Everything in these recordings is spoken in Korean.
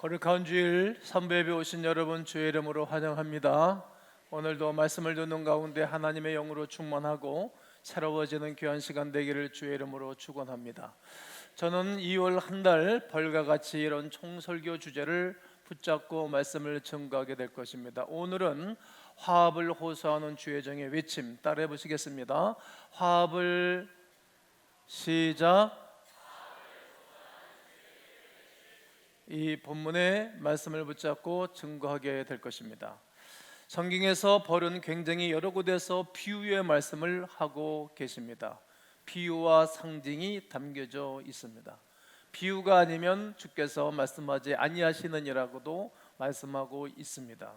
거룩한 주일 선배에 오신 여러분 주의 이름으로 환영합니다. 오늘도 말씀을 듣는 가운데 하나님의 영으로 충만하고 새로워지는 귀한 시간 되기를 주의 이름으로 축원합니다. 저는 2월 한 달 벌과 같이 이런 총설교 주제를 붙잡고 말씀을 증거하게 될 것입니다. 오늘은 화합을 호소하는 주의 정의 외침 따라해 보시겠습니다. 화합을 시작. 이 본문의 말씀을 붙잡고 증거하게 될 것입니다. 성경에서 벌은 굉장히 여러 곳에서 비유의 말씀을 하고 계십니다. 비유와 상징이 담겨져 있습니다. 비유가 아니면 주께서 말씀하지 아니하시느니라고도 말씀하고 있습니다.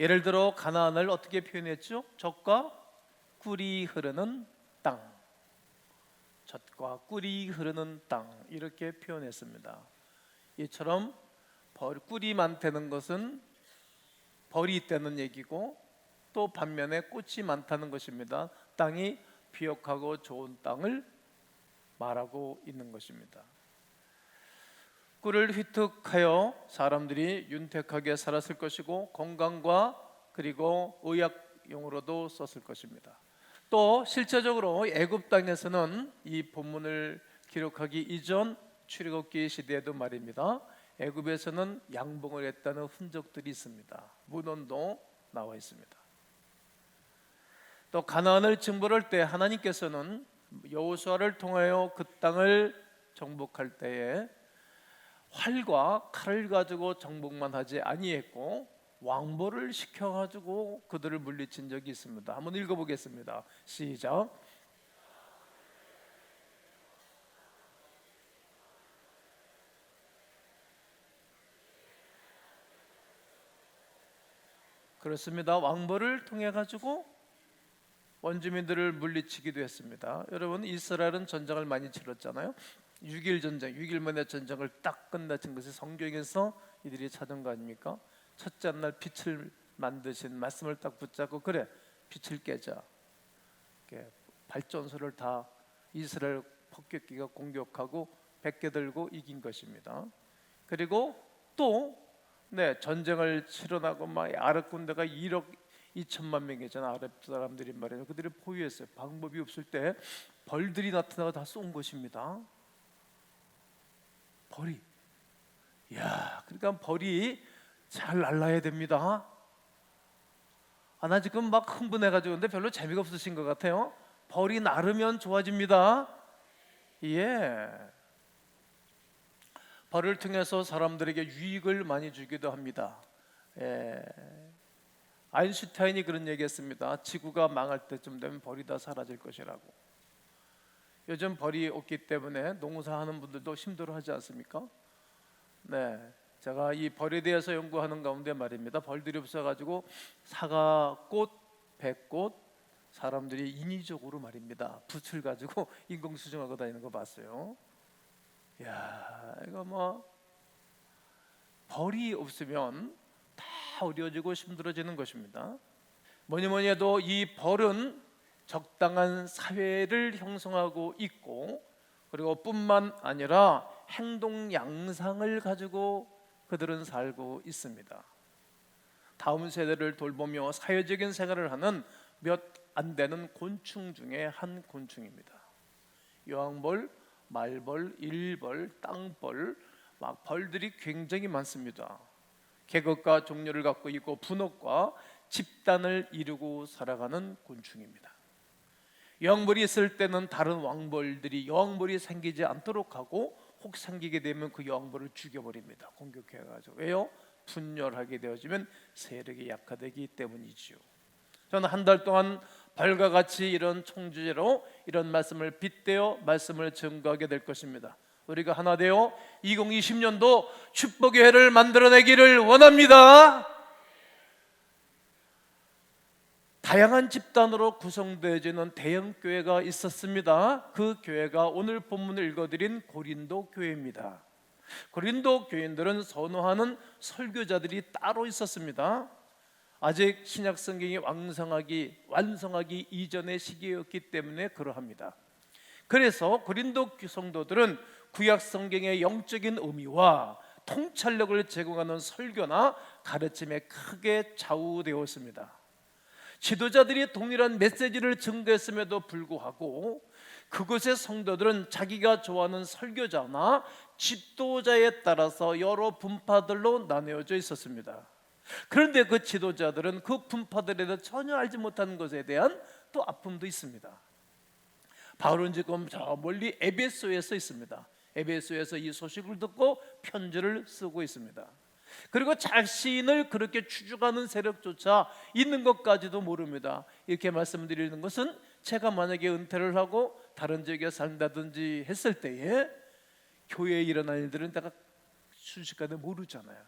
예를 들어 가나안을 어떻게 표현했죠? 젖과 꿀이 흐르는 땅, 젖과 꿀이 흐르는 땅 이렇게 표현했습니다. 이처럼 꿀이 많다는 것은 벌이 있다는 얘기고 또 반면에 꽃이 많다는 것입니다. 땅이 비옥하고 좋은 땅을 말하고 있는 것입니다. 꿀을 휘특하여 사람들이 윤택하게 살았을 것이고 건강과 그리고 의학용으로도 썼을 것입니다. 또 실제적으로 애굽 땅에서는 이 본문을 기록하기 이전 출애굽기 시대에도 말입니다. 애굽에서는 양봉을 했다는 흔적들이 있습니다. 문헌도 나와 있습니다. 또 가나안을 정복할 때 하나님께서는 여호수아를 통하여 그 땅을 정복할 때에 활과 칼을 가지고 정복만 하지 아니했고 왕보를 시켜가지고 그들을 물리친 적이 있습니다. 한번 읽어보겠습니다. 시작. 그렇습니다. 왕보를 통해 가지고 원주민들을 물리치기도 했습니다. 여러분 이스라엘은 전쟁을 많이 치렀잖아요. 6일 전쟁, 6일 만에 전쟁을 딱 끝내친 것이 성경에서 이들이 찾은 거 아닙니까? 첫째 날 빛을 만드신 말씀을 딱 붙잡고 그래 빛을 깨자. 발전소를 다 이스라엘 폭격기가 공격하고 100개 들고 이긴 것입니다. 그리고 또 전쟁을 치러나고 막 아랍 군대가 1억 2천만 명이잖아. 아랍 사람들이 말이에요. 그들이 포위했어요. 방법이 없을 때 벌들이 나타나서 다 쏜 것입니다. 벌이. 그러니까 벌이 잘 날라야 됩니다. 나 지금 막 흥분해가지고 근데 별로 재미가 없으신 것 같아요. 벌이 나르면 좋아집니다. 벌을 통해서 사람들에게 유익을 많이 주기도 합니다. 아인슈타인이 그런 얘기했습니다. 지구가 망할 때쯤 되면 벌이 다 사라질 것이라고. 요즘 벌이 없기 때문에 농사하는 분들도 힘들어하지 않습니까? 제가 이 벌에 대해서 연구하는 가운데 말입니다. 벌들이 없어가지고 사과꽃, 배꽃 사람들이 인위적으로 말입니다. 붓을 가지고 인공수정하고 다니는 거 봤어요. 이거 벌이 없으면 다 어려워지고 힘들어지는 것입니다. 뭐니 해도 이 벌은 적당한 사회를 형성하고 있고 그리고 뿐만 아니라 행동 양상을 가지고 그들은 살고 있습니다. 다음 세대를 돌보며 사회적인 생활을 하는 몇 안 되는 곤충 중에 한 곤충입니다. 여왕벌, 말벌, 일벌, 땅벌 막 벌들이 굉장히 많습니다. 계급과 종류를 갖고 있고 분업과 집단을 이루고 살아가는 곤충입니다. 여왕벌이 있을 때는 다른 왕벌들이 여왕벌이 생기지 않도록 하고 혹 생기게 되면 그 여왕벌을 죽여버립니다. 공격해가지고. 왜요? 분열하게 되어지면 세력이 약화되기 때문이지요. 저는 한 달 동안 벌과 같이 이런 총주제로 이런 말씀을 빗대어 말씀을 증거하게 될 것입니다. 우리가 하나 되어 2020년도 축복의 해를 만들어내기를 원합니다. 다양한 집단으로 구성되어지는 대형 교회가 있었습니다. 그 교회가 오늘 본문을 읽어드린 고린도 교회입니다. 고린도 교인들은 선호하는 설교자들이 따로 있었습니다. 아직 신약 성경이 완성하기 이전의 시기였기 때문에 그러합니다. 그래서 고린도 성도들은 구약 성경의 영적인 의미와 통찰력을 제공하는 설교나 가르침에 크게 좌우되었습니다. 지도자들이 동일한 메시지를 증거했음에도 불구하고 그곳의 성도들은 자기가 좋아하는 설교자나 지도자에 따라서 여러 분파들로 나뉘어져 있었습니다. 그런데 그 지도자들은 그 분파들에 대해 전혀 알지 못하는 것에 대한 또 아픔도 있습니다. 바울은 지금 저 멀리 에베소에 서 있습니다. 에베소에서 이 소식을 듣고 편지를 쓰고 있습니다. 그리고 자신을 그렇게 추죽하는 세력조차 있는 것까지도 모릅니다. 이렇게 말씀드리는 것은 제가 만약에 은퇴를 하고 다른 지역에 산다든지 했을 때에 교회에 일어날 일들은 내가 순식간에 모르잖아요.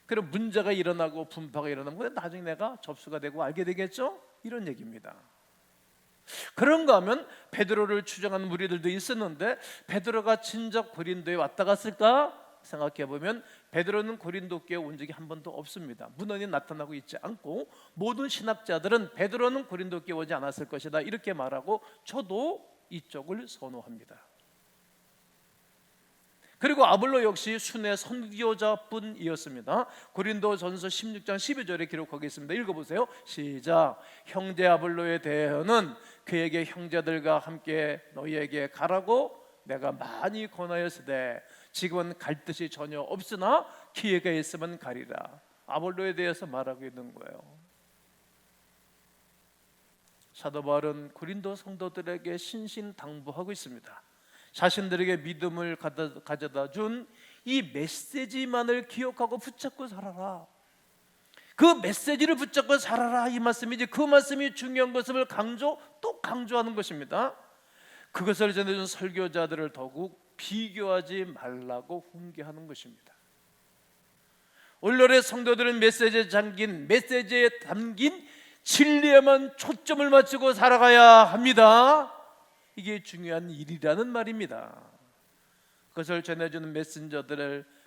그럼 문제가 일어나고 분파가 일어나면 나중에 내가 접수가 되고 알게 되겠죠? 이런 얘기입니다. 그런가 하면 베드로를 추정하는 무리들도 있었는데 베드로가 진작 고린도에 왔다 갔을까 생각해 보면 베드로는 고린도 교회에 온 적이 한 번도 없습니다. 문헌이 나타나고 있지 않고 모든 신학자들은 베드로는 고린도 교회에 오지 않았을 것이다 이렇게 말하고 저도 이쪽을 선호합니다. 그리고 아볼로 역시 순회 선교자뿐이었습니다. 고린도전서 16장 12절에 기록하고 있습니다. 읽어보세요. 시작. 형제 아볼로에 대해서는 그에게 형제들과 함께 너희에게 가라고 내가 많이 권하였으되 지금은 갈 뜻이 전혀 없으나 기회가 있으면 가리라. 아볼로에 대해서 말하고 있는 거예요. 사도 바울은 고린도 성도들에게 신신당부하고 있습니다. 자신들에게 믿음을 가져다 준 이 메시지만을 기억하고 붙잡고 살아라. 그 메시지를 붙잡고 살아라 이 말씀이지, 그 말씀이 중요한 것을 또 강조하는 것입니다. 그것을 전해준 설교자들을 더욱 비교하지 말라고 훈계하는 것입니다. 오늘날의 성도들은 메시지에 담긴 진리에만 초점을 맞추고 살아가야 합니다. 이게 중요한 일이라는 말입니다. 그것을 전해주는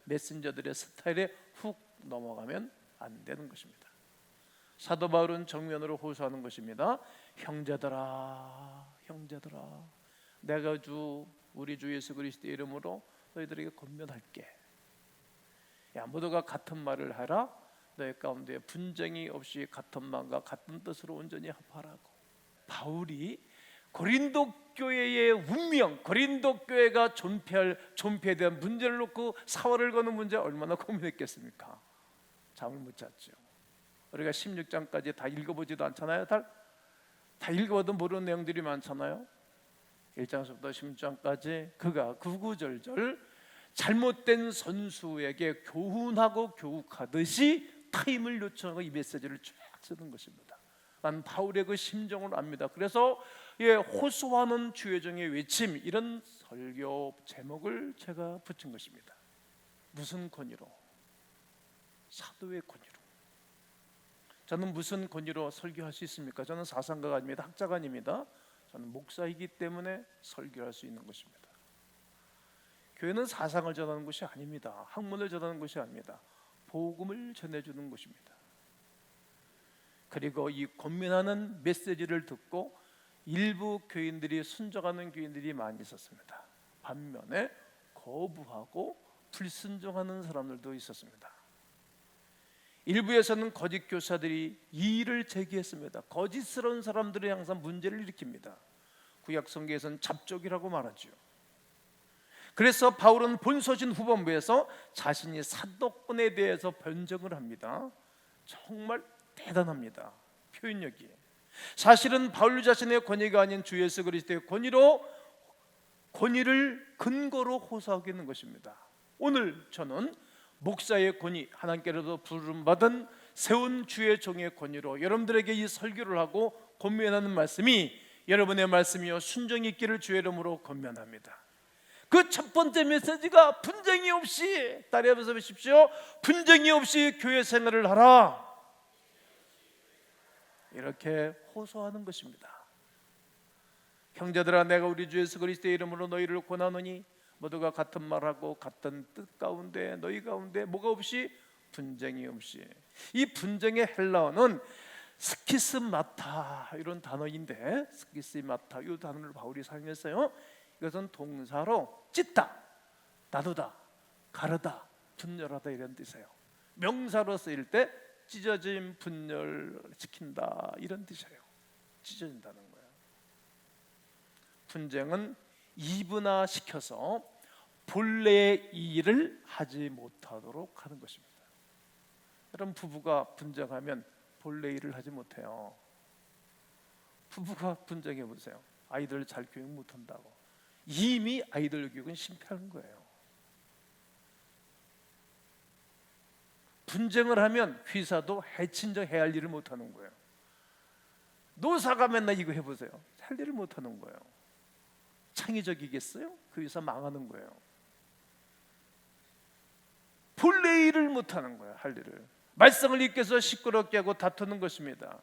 메신저들의 스타일에 훅 넘어가면 안 되는 것입니다. 사도 바울은 정면으로 호소하는 것입니다. 형제들아, 내가 우리 주 예수 그리스도의 이름으로 너희들에게 권면할게. 야, 모두가 같은 말을 하라. 너희 가운데 분쟁이 없이 같은 마음과 같은 뜻으로 온전히 합하라고. 바울이 고린도 교회의 운명, 고린도 교회가 존폐에 대한 문제를 놓고 사활을 거는 문제 얼마나 고민했겠습니까? 잠을 못 잤죠. 우리가 16장까지 다 읽어보지도 않잖아요. 다 읽어도 모르는 내용들이 많잖아요. 1장부터 16장까지 그가 구구절절 잘못된 선수에게 교훈하고 교육하듯이 타임을 요청하고 이 메시지를 쫙 쓰는 것입니다. 난 바울의 그 심정을 압니다. 그래서 호소하는 주의종의 외침, 이런 설교 제목을 제가 붙인 것입니다. 무슨 권위로? 사도의 권위로. 저는 무슨 권위로 설교할 수 있습니까? 저는 사상가가 아닙니다. 학자가 아닙니다. 저는 목사이기 때문에 설교할 수 있는 것입니다. 교회는 사상을 전하는 것이 아닙니다. 학문을 전하는 것이 아닙니다. 복음을 전해주는 것입니다. 그리고 이 권면하는 메시지를 듣고 일부 교인들이 순종하는 교인들이 많이 있었습니다. 반면에 거부하고 불순종하는 사람들도 있었습니다. 일부에서는 거짓 교사들이 이의를 제기했습니다. 거짓스러운 사람들이 항상 문제를 일으킵니다. 구약 성경에서는 잡족이라고 말하죠. 그래서 바울은 본서신 후반부에서 자신이 사도권에 대해서 변증을 합니다. 정말 대단합니다. 표현력이. 사실은 바울 자신의 권위가 아닌 주 예수 그리스도의 권위를 근거로 호소하고 있는 것입니다. 오늘 저는 목사의 권위, 하나님께로도 부름받은 세운 주의 종의 권위로 여러분들에게 이 설교를 하고 권면하는 말씀이 여러분의 말씀이요 순종이 있기를 주의 이름으로 권면합니다. 그 첫 번째 메시지가 분쟁이 없이, 따라해서 보십시오. 분쟁이 없이 교회 생활을 하라, 이렇게 호소하는 것입니다. 형제들아, 내가 우리 주 예수 그리스도의 이름으로 너희를 권하노니 모두가 같은 말하고 같은 뜻 가운데 너희 가운데 뭐가 없이? 분쟁이 없이. 이 분쟁의 헬라어는 스키스마타 이런 단어인데, 스키스마타 이 단어를 바울이 사용했어요. 이것은 동사로 찢다, 나누다, 가르다, 분열하다 이런 뜻이에요. 명사로 쓰일 때 찢어짐, 분열시킨다 이런 뜻이에요. 찢어진다는 거예요. 분쟁은 이분화시켜서 본래의 일을 하지 못하도록 하는 것입니다. 여러분, 부부가 분쟁하면 본래 일을 하지 못해요. 부부가 분쟁해 보세요. 아이들 잘 교육 못한다고. 이미 아이들 교육은 실패하는 거예요. 분쟁을 하면 회사도 해친정해야 할 일을 못하는 거예요. 노사가 맨날 이거 해보세요. 할 일을 못하는 거예요. 창의적이겠어요? 그 회사 망하는 거예요. 본래 일을 못하는 거예요. 할 일을. 말썽을 일깨서 시끄럽게 하고 다투는 것입니다.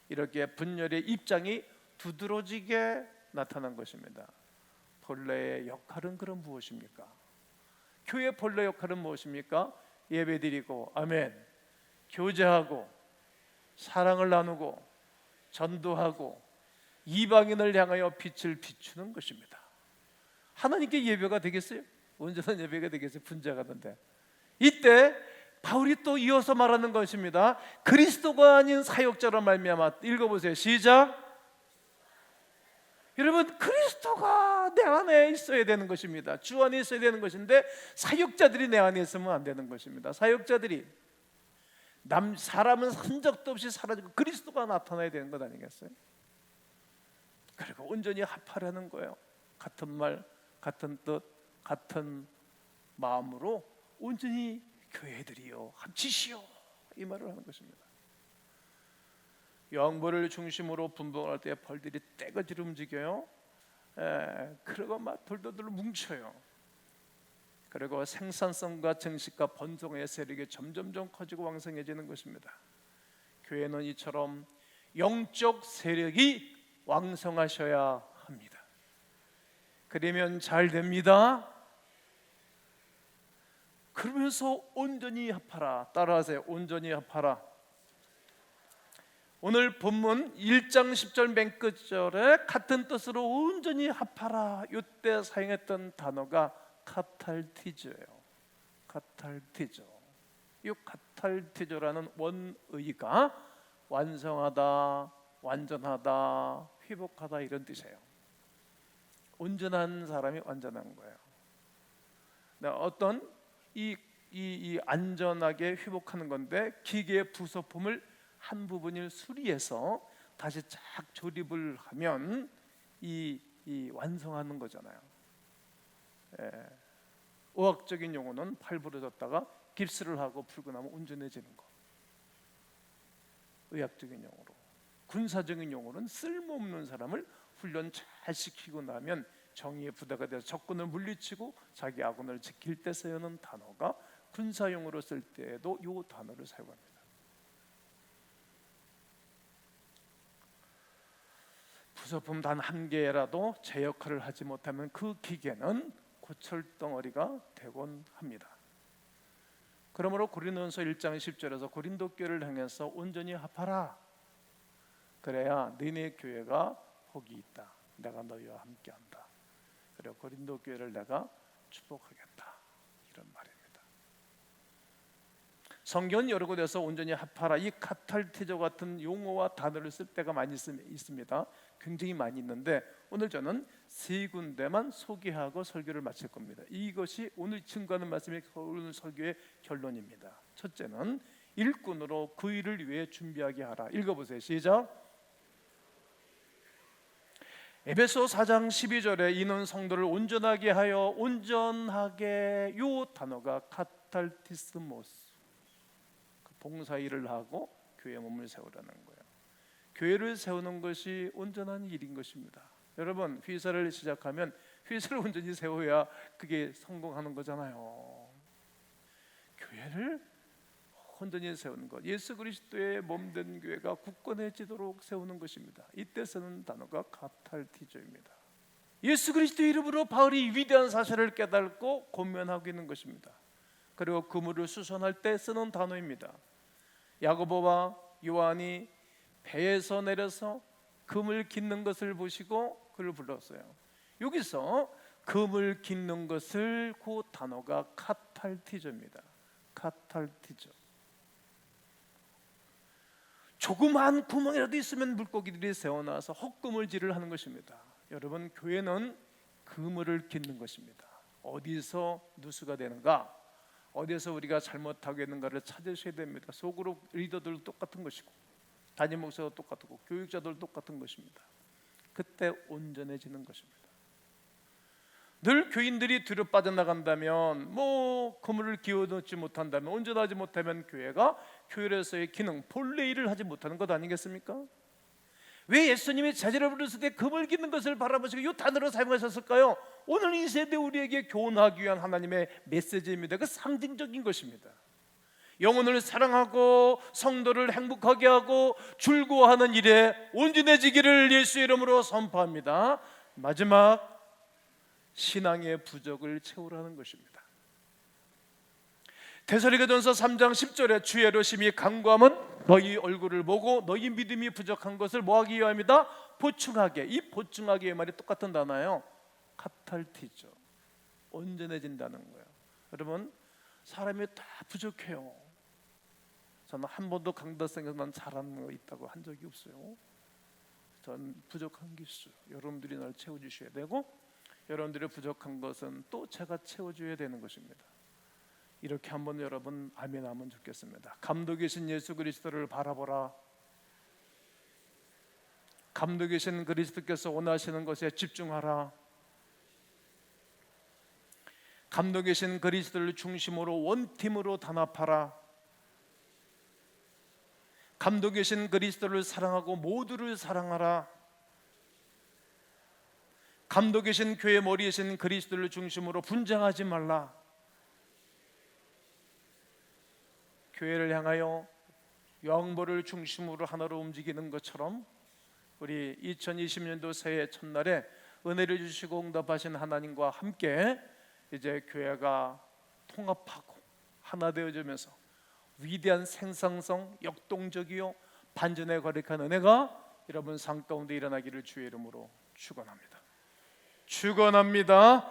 이렇게 분열의 입장이 두드러지게 나타난 것입니다. 본래의 역할은 그럼 무엇입니까? 교회 본래 역할은 무엇입니까? 예배드리고 아멘, 교제하고 사랑을 나누고 전도하고 이방인을 향하여 빛을 비추는 것입니다. 하나님께 예배가 되겠어요? 온전한 예배가 되겠어요? 분쟁하던데. 이때 바울이 또 이어서 말하는 것입니다. 그리스도가 아닌 사역자로 말미암아. 읽어보세요. 시작. 여러분, 그리스도가 내 안에 있어야 되는 것입니다. 주 안에 있어야 되는 것인데 사역자들이 내 안에 있으면 안 되는 것입니다. 사역자들이 사람은 흔적도 없이 사라지고 그리스도가 나타나야 되는 것 아니겠어요? 그리고 온전히 합하라는 거예요. 같은 말, 같은 뜻, 같은 마음으로 온전히 교회들이요 합치시오, 이 말을 하는 것입니다. 영벌을 중심으로 분봉할 때 벌들이 떼거지로 움직여요. 그리고 막 돌돌돌 뭉쳐요. 그리고 생산성과 정식과 번성의 세력이 점점점 커지고 왕성해지는 것입니다. 교회는 이처럼 영적 세력이 왕성하셔야 합니다. 그러면 잘 됩니다. 그러면서 온전히 합하라. 따라하세요. 온전히 합하라. 오늘 본문 1장 10절 맨 끝절에 같은 뜻으로 온전히 합하라, 이때 사용했던 단어가 카탈티저예요. 카탈티저. 이 카탈티저라는 원의가 완성하다, 완전하다, 회복하다 이런 뜻이에요. 온전한 사람이 완전한 거예요. 어떤 이 안전하게 회복하는 건데 기계의 부속품을 한 부분을 수리해서 다시 쫙 조립을 하면 이 완성하는 거잖아요. 의학적인 용어는 팔 부러졌다가 깁스를 하고 풀고 나면 온전해지는 거. 의학적인 용어로. 군사적인 용어는 쓸모없는 사람을 훈련 잘 시키고 나면 정의의 부대가 되어서 적군을 물리치고 자기 아군을 지킬 때 쓰는 단어가 군사용어로 쓸 때에도 이 단어를 사용합니다. 부속품 단 한 개라도 제 역할을 하지 못하면 그 기계는 고철덩어리가 되곤 합니다. 그러므로 고린도전서 1장 10절에서 고린도 교회를 향해서 온전히 합하라. 그래야 너네 교회가 복이 있다. 내가 너희와 함께한다. 그리고 고린도 교회를 내가 축복하겠다. 이런 말입니다. 성경은 여러 곳에서 온전히 합하라, 이 카탈티저 같은 용어와 단어를 쓸 때가 많이 있습니다. 굉장히 많이 있는데 오늘 저는 세 군데만 소개하고 설교를 마칠 겁니다. 이것이 오늘 증거하는 말씀이 오늘 설교의 결론입니다. 첫째는 일꾼으로 그 일을 위해 준비하게 하라. 읽어보세요. 시작. 에베소 4장 12절에 이는 성도를 온전하게 하여, 온전하게, 요 단어가 카탈티스모스, 봉사일을 하고 교회 몸을 세우라는 거예요. 교회를 세우는 것이 온전한 일인 것입니다. 여러분, 회사를 시작하면 회사를 온전히 세워야 그게 성공하는 거잖아요. 교회를 온전히 세우는 것, 예수 그리스도의 몸된 교회가 굳건해지도록 세우는 것입니다. 이때 쓰는 단어가 카탈티저입니다. 예수 그리스도 이름으로 바울이 위대한 사실을 깨닫고 권면하고 있는 것입니다. 그리고 그물을 수선할 때 쓰는 단어입니다. 야고보와 요한이 배에서 내려서 금을 깃는 것을 보시고 그를 불렀어요. 여기서 금을 깃는 것을 그 단어가 카탈티저입니다. 카탈티죠. 조그마한 구멍이라도 있으면 물고기들이 새어나와서 헛구물질을 하는 것입니다. 여러분, 교회는 그물을 깃는 것입니다. 어디서 누수가 되는가, 어디서 우리가 잘못하고 있는가를 찾으셔야 됩니다. 속으로 리더들도 똑같은 것이고, 담임 목사도 똑같고, 교육자도 똑같은 것입니다. 그때 온전해지는 것입니다. 늘 교인들이 뒤로 빠져나간다면, 그물을 기어넣지 못한다면, 온전하지 못하면 교회가 교회로서의 기능, 본래 일을 하지 못하는 것 아니겠습니까? 왜 예수님이 제자를 부르실 때 그물 깃는 것을 바라보시고 이 단어로 사용하셨을까요? 오늘 이 세대 우리에게 교훈하기 위한 하나님의 메시지입니다. 그 상징적인 것입니다. 영혼을 사랑하고 성도를 행복하게 하고 즐거워하는 일에 온전해지기를 예수의 이름으로 선포합니다. 마지막, 신앙의 부족을 채우라는 것입니다. 데살로니가전서 3장 10절에 주의 열심히 간구함은 너희 얼굴을 보고 너희 믿음이 부족한 것을 뭐하기 위함이다? 보충하게. 이 보충하기의 말이 똑같은 단어예요. 카탈티죠. 온전해진다는 거예요. 여러분, 사람이 다 부족해요. 저는 한 번도 강다성에서 난 잘하는 거 있다고 한 적이 없어요. 전 부족한 게 있어요. 여러분들이 날 채워주셔야 되고, 여러분들의 부족한 것은 또 제가 채워줘야 되는 것입니다. 이렇게 한번 여러분 아멘 하면 좋겠습니다. 감독이신 예수 그리스도를 바라보라. 감독이신 그리스도께서 원하시는 것에 집중하라. 감독이신 그리스도를 중심으로 원팀으로 단합하라. 감독이신 그리스도를 사랑하고 모두를 사랑하라. 감독이신 교회 머리이신 그리스도를 중심으로 분쟁하지 말라. 교회를 향하여 영보를 중심으로 하나로 움직이는 것처럼 우리 2020년도 새해 첫날에 은혜를 주시고 응답하신 하나님과 함께 이제 교회가 통합하고 하나 되어지면서 위대한 생산성, 역동적이요 반전에 거룩한 은혜가 여러분 삶 가운데 일어나기를 주의 이름으로 축원합니다. 축원합니다.